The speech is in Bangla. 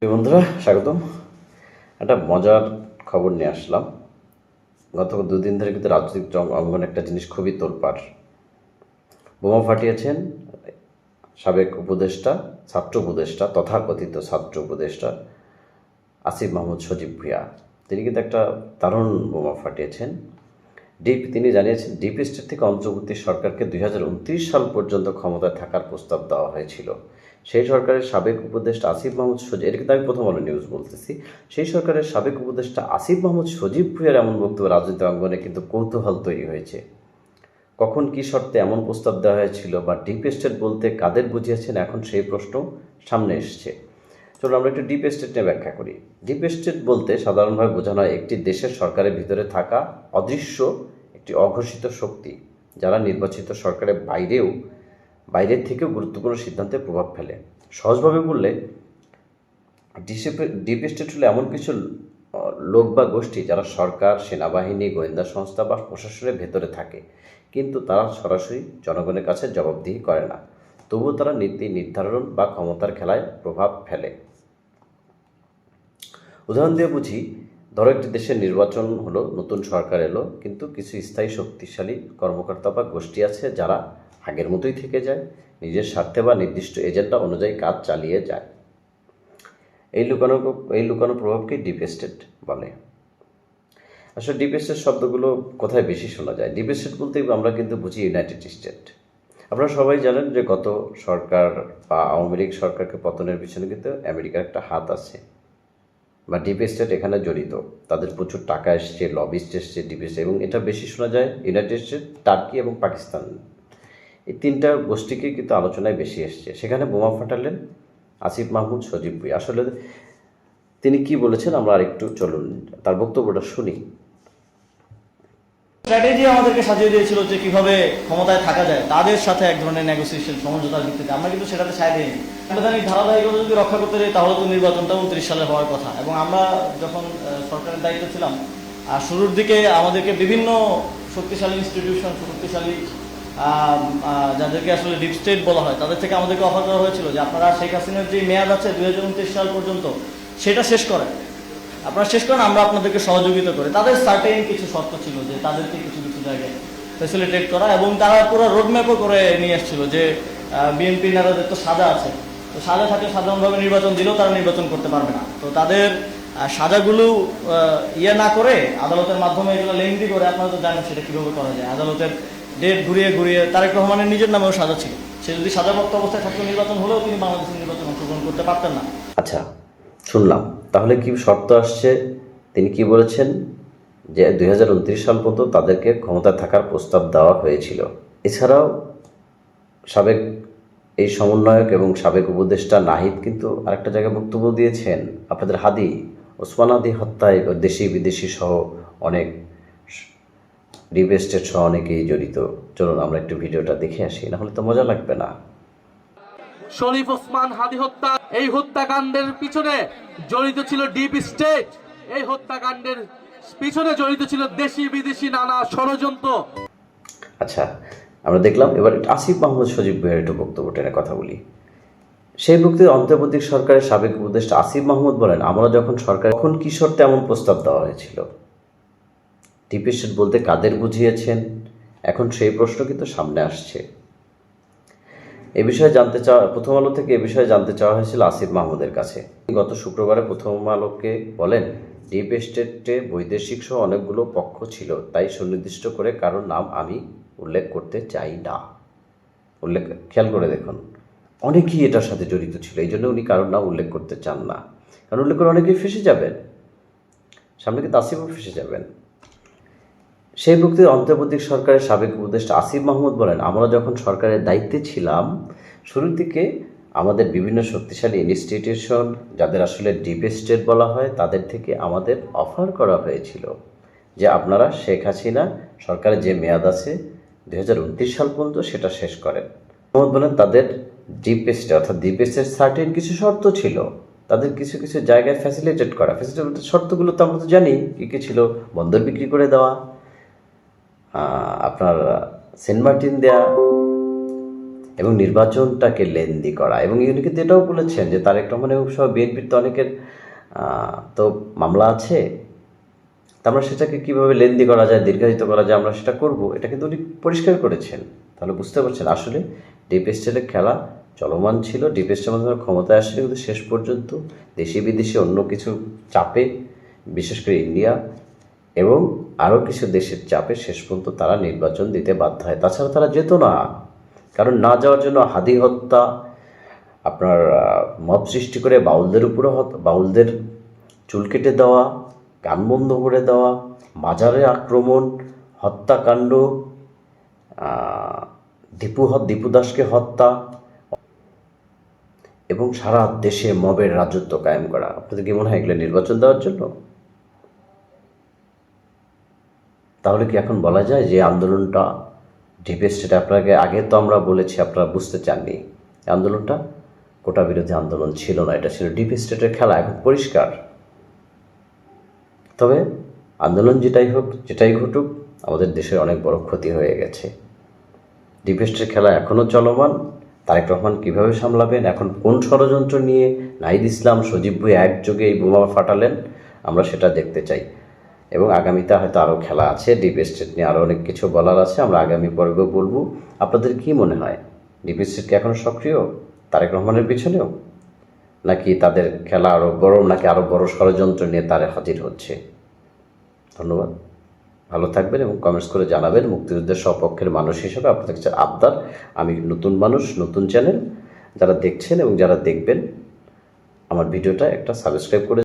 বন্ধুরা স্বাগতম। একটা মজার খবর নিয়ে আসলাম। গত দুদিন ধরে কিন্তু রাজনৈতিক অঙ্গনে একটা জিনিস খুবই তোলপাড়। বোমা ফাটিয়েছেন সাবেক উপদেষ্টা, ছাত্র উপদেষ্টা, তথাকথিত ছাত্র উপদেষ্টা আসিফ মাহমুদ সজীব ভুঁইয়া। তিনি কিন্তু একটা দারুণ বোমা ফাটিয়েছেন। তিনি জানিয়েছেন ডিপ স্টেট থেকে অন্তর্বর্তী সরকারকে 2029 সাল পর্যন্ত ক্ষমতায় থাকার প্রস্তাব দেওয়া হয়েছিল। সেই সরকারের সাবেক উপদেষ্টা আসিফ মাহমুদ সজীব, এটা কিন্তু আমি প্রথম আলো নিউজ বলতেছি, সেই সরকারের সাবেক উপদেষ্টা আসিফ মাহমুদ সজীব ভুঁইয়ার এমন বক্তব্য রাজনৈতিক অঙ্গনে কিন্তু কৌতূহল তৈরি হয়েছে। কখন কী শর্তে এমন প্রস্তাব দেওয়া হয়েছিল বা ডিপ স্টেট বলতে কাদের বুঝিয়েছেন, এখন সেই প্রশ্ন সামনে এসছে। চলো আমরা একটু ডিপ স্টেট নিয়ে ব্যাখ্যা করি। ডিপ স্টেট বলতে সাধারণভাবে বোঝানো হয় একটি দেশের সরকারের ভিতরে থাকা অদৃশ্য একটি অঘোষিত শক্তি, যারা নির্বাচিত সরকারের বাইরের থেকেও গুরুত্বপূর্ণ সিদ্ধান্তে প্রভাব ফেলে। সহজভাবে বললে ডিপ স্টেট হলো এমন কিছু লোক বা গোষ্ঠী যারা সরকার, সেনাবাহিনী, গোয়েন্দা সংস্থা বা প্রশাসনের ভেতরে থাকে, কিন্তু তারা সরাসরি জনগণের কাছে জবাবদিহি করে না, তবুও তারা নীতি নির্ধারণ বা ক্ষমতার খেলায় প্রভাব ফেলে। উদাহরণ দিয়ে বুঝি, ধরো একটি দেশের নির্বাচন হলো, নতুন সরকার এলো, কিন্তু কিছু স্থায়ী শক্তিশালী কর্মকর্তা বা গোষ্ঠী আছে যারা আগের মতোই থেকে যায়, নিজের স্বার্থে বা নির্দিষ্ট এজেন্ডা অনুযায়ী কাজ চালিয়ে যায়। এই লুকানো প্রভাবকে ডিপ স্টেট বলে। আসলে ডিপ স্টেট শব্দগুলো কোথায় বেশি শোনা যায়? ডিপ স্টেট বলতে আমরা কিন্তু বুঝি ইউনাইটেড স্টেট। আপনারা সবাই জানেন যে গত সরকার বা আওয়ামী লীগ সরকারকে পতনের পিছনে কিন্তু আমেরিকার একটা হাত আছে, বা ডিপ স্টেট এখানে জড়িত। তাদের প্রচুর টাকা এসছে, লবিস্ট এসছে ডিপ স্টেট, এবং এটা বেশি শোনা যায় ইউনাইটেড স্টেট, টার্কি এবং পাকিস্তান। এই তিনটা গোষ্ঠীকে কিন্তু আলোচনায় বেশি এসছে। সেখানে বোমা ফাটালেন আসিফ মাহমুদ সজীব ভুঁইয়া। আসলে তিনি কি বলেছেন আমরা আরেকটু চলুন তার বক্তব্যটা শুনি। স্ট্র্যাটেজি আমাদেরকে সাজিয়ে দিয়েছিল যে কিভাবে ক্ষমতায় থাকা যায়, তাদের সাথে এক ধরনের নেগোসিয়েশন, সমঝোতার ভিত্তিতে। আমরা কিন্তু সেটাতে ছাই দিইনি। সাংবিধানিক ধারাবাহিকতা যদি রক্ষা করতে যাই তাহলে তো নির্বাচনটা 29 সালে হওয়ার কথা। এবং আমরা যখন সরকারের দায়িত্ব ছিলাম, শুরুর দিকে আমাদেরকে বিভিন্ন শক্তিশালী ইনস্টিটিউশন, শক্তিশালী যাদেরকে আসলে ডিপ স্টেট বলা হয়, তাদের থেকে আমাদেরকে অফার করা হয়েছিল যে আপনারা শেখ হাসিনার যে মেয়াদ আছে 2029 সাল পর্যন্ত, সেটা শেষ করেন, আপনারা শেষ করেন, আমরা আপনাদেরকে সহযোগিতা করি। তাদের সার্টেন কিছু শর্ত ছিল যে তাদেরকে কিছু কিছু জায়গায় ফ্যাসিলিটেট করা, এবং তারা পুরো রোডম্যাপও করে নিয়ে এসেছিল যে বিএনপি নেতাদের তো সাজা আছে, তো সাজা থাকলে সাধারণভাবে নির্বাচন দিলেও তারা নির্বাচন করতে পারবে না। তো তাদের সাজাগুলো না করে আদালতের মাধ্যমে এগুলো লেংদি করে, আপনারা তো জানেন সেটা কীভাবে করা যায়। আদালতের ডেট ঘুরিয়ে ঘুরিয়ে তারেক রহমানের নিজের নামেও সাজা ছিল, সে যদি সাজাপ্রাপ্ত অবস্থায় থাকতো নির্বাচন হলেও তিনি বাংলাদেশের নির্বাচন অংশগ্রহণ করতে পারতেন না। আচ্ছা, শুনলাম। তাহলে কি শর্ত আসছে? তিনি কি বলেছেন যে 2029 সাল পর্যন্ত তাদেরকে ক্ষমতায় থাকার প্রস্তাব দেওয়া হয়েছিল। এছাড়াও সাবেক এই সমন্বয়ক এবং সাবেক উপদেষ্টা নাহিদ কিন্তু আরেকটা জায়গায় বক্তব্য দিয়েছেন, আপনাদের হাদি, ওসমান হাদি হত্যায় দেশি বিদেশি সহ অনেক ডিপ স্টেট সহ অনেকেই জড়িত। চলুন আমরা একটু ভিডিওটা দেখে আসি, না হলে তো মজা লাগবে না। শরীফ ওসমান হাদি হত্যা, এই হত্যাকাণ্ডের পিছনে জড়িত ছিল ডিপ স্টেট। এই হত্যাকাণ্ডের পিছনে জড়িত ছিল দেশি বিদেশি নানা ষড়যন্ত্র। আচ্ছা, আমরা দেখলাম। এবার আসিফ মাহমুদ সজীব ভুঁইয়ার একটু বক্তব্য টেনে কথা বলি। সেই বক্তব্যে অন্তর্বর্তী সরকারের সাবেক উপদেষ্টা আসিফ মাহমুদ বলেন, আমরা যখন সরকার, তখন কি শর্তে এমন প্রস্তাব দেওয়া হয়েছিল? ডিপ স্টেট বলতে কাদের বুঝিয়েছেন, এখন সেই প্রশ্ন কিন্তু সামনে আসছে। এ বিষয়ে প্রথম আলো থেকে এ বিষয়ে জানতে চাওয়া হয়েছিল আসিফ মাহমুদের কাছে। গত শুক্রবারে প্রথম আলোকে বলেন, ডিপ স্টেটে বৈদেশিক সহ অনেকগুলো পক্ষ ছিল, তাই সুনির্দিষ্ট করে কারোর নাম আমি উল্লেখ করতে চাই না। খেয়াল করে দেখুন, অনেকেই এটার সাথে জড়িত ছিল, এই জন্য উনি কারোর নাম উল্লেখ করতে চান না, কারণ উল্লেখ করে অনেকেই ফেসে যাবেন, সামনে কিন্তু আসিফও ফেসে যাবেন। সেই বক্তব্যে অন্তর্বর্তী সরকারের সাবেক উপদেষ্টা আসিফ মাহমুদ বলেন, আমরা যখন সরকারের দায়িত্বে ছিলাম, শুরুর দিকে আমাদের বিভিন্ন শক্তিশালী ইনস্টিটিউশন, যাদের আসলে ডিপ স্টেট বলা হয়, তাদের থেকে আমাদের অফার করা হয়েছিল যে আপনারা শেখ হাসিনা সরকারের যে মেয়াদ আছে 2029 সাল পর্যন্ত সেটা শেষ করেন। মোহাম্মদ বলেন, তাদের ডিপ স্টেট অর্থাৎ ডিপ স্টেট সার্টেন কিছু শর্ত ছিল, তাদের কিছু কিছু জায়গায় ফ্যাসিলিটেট করা। ফ্যাসিলিটেট শর্তগুলো তো আমরা তো জানি কী কী ছিল। বন্দর বিক্রি করে দেওয়া, আপনার সেন্ট মার্টিন দেয়া, এবং নির্বাচনটাকে লেন্দি করা। এবং উনি কিন্তু এটাও বলেছেন যে তারেক রহমানের সহ বিএনপির তো অনেকের তো মামলা আছে, তা আমরা সেটাকে কীভাবে লেন্দি করা যায়, দীর্ঘায়িত করা যায়, আমরা সেটা করব, এটা কিন্তু উনি পরিষ্কার করেছেন। তাহলে বুঝতে পারছেন আসলে ডিপ স্টেটের খেলা চলমান ছিল। ডিপ স্টেটের মাধ্যমে ক্ষমতায় আসছে, কিন্তু শেষ পর্যন্ত দেশি বিদেশি অন্য কিছু চাপে, বিশেষ করে ইন্ডিয়া এবং আরও কিছু দেশের চাপে শেষ পর্যন্ত তারা নির্বাচন দিতে বাধ্য হয়। তাছাড়া তারা যেত না, কারণ না যাওয়ার জন্য হাদি হত্যা, আপনার মব সৃষ্টি করে বাউলদের চুল কেটে দেওয়া, গান বন্ধ করে দেওয়া, বাজারে আক্রমণ, হত্যাকাণ্ড, দীপু দাসকে হত্যা এবং সারা দেশে মবের রাজত্ব কায়েম করা। আপনাদের কি মনে হয় এগুলো নির্বাচন দেওয়ার জন্য? তাহলে কি এখন বলা যায় যে আন্দোলনটা ডিপ স্টেট, আপনাকে আগে তো আমরা বলেছি, আপনারা বুঝতে চাননি, আন্দোলনটা কোটা বিরোধী আন্দোলন ছিল না, এটা ছিল ডিপ স্টেটের খেলা। এখন পরিষ্কার। তবে আন্দোলন যেটাই ঘটুক, আমাদের দেশের অনেক বড় ক্ষতি হয়ে গেছে। ডিপ স্টেটের খেলা এখনও চলমান। তারেক রহমান কীভাবে সামলাবেন, এখন কোন ষড়যন্ত্র নিয়ে নাহিদ ইসলাম, সজীব ভুঁইয়া একযোগে এই বোমা ফাটালেন, আমরা সেটা দেখতে চাই। এবং আগামীতে হয়তো আরও খেলা আছে, ডিপ স্টেট নিয়ে আরও অনেক কিছু বলার আছে, আমরা আগামী পর্বে বলবো। আপনাদের কি মনে হয়, ডিপ স্টেট কি এখনও সক্রিয় তারেক রহমানের পিছনেও, নাকি তাদের খেলা আরও বড়, নাকি আরও বড় ষড়যন্ত্র নিয়ে তারা হাজির হচ্ছে? ধন্যবাদ, ভালো থাকবেন এবং কমেন্টস করে জানাবেন। মুক্তিযুদ্ধের সপক্ষের মানুষ হিসেবে আপনাদের কাছে আবদার, আমি নতুন মানুষ, নতুন চ্যানেল, যারা দেখছেন এবং যারা দেখবেন আমার ভিডিওটা একটা সাবস্ক্রাইব করে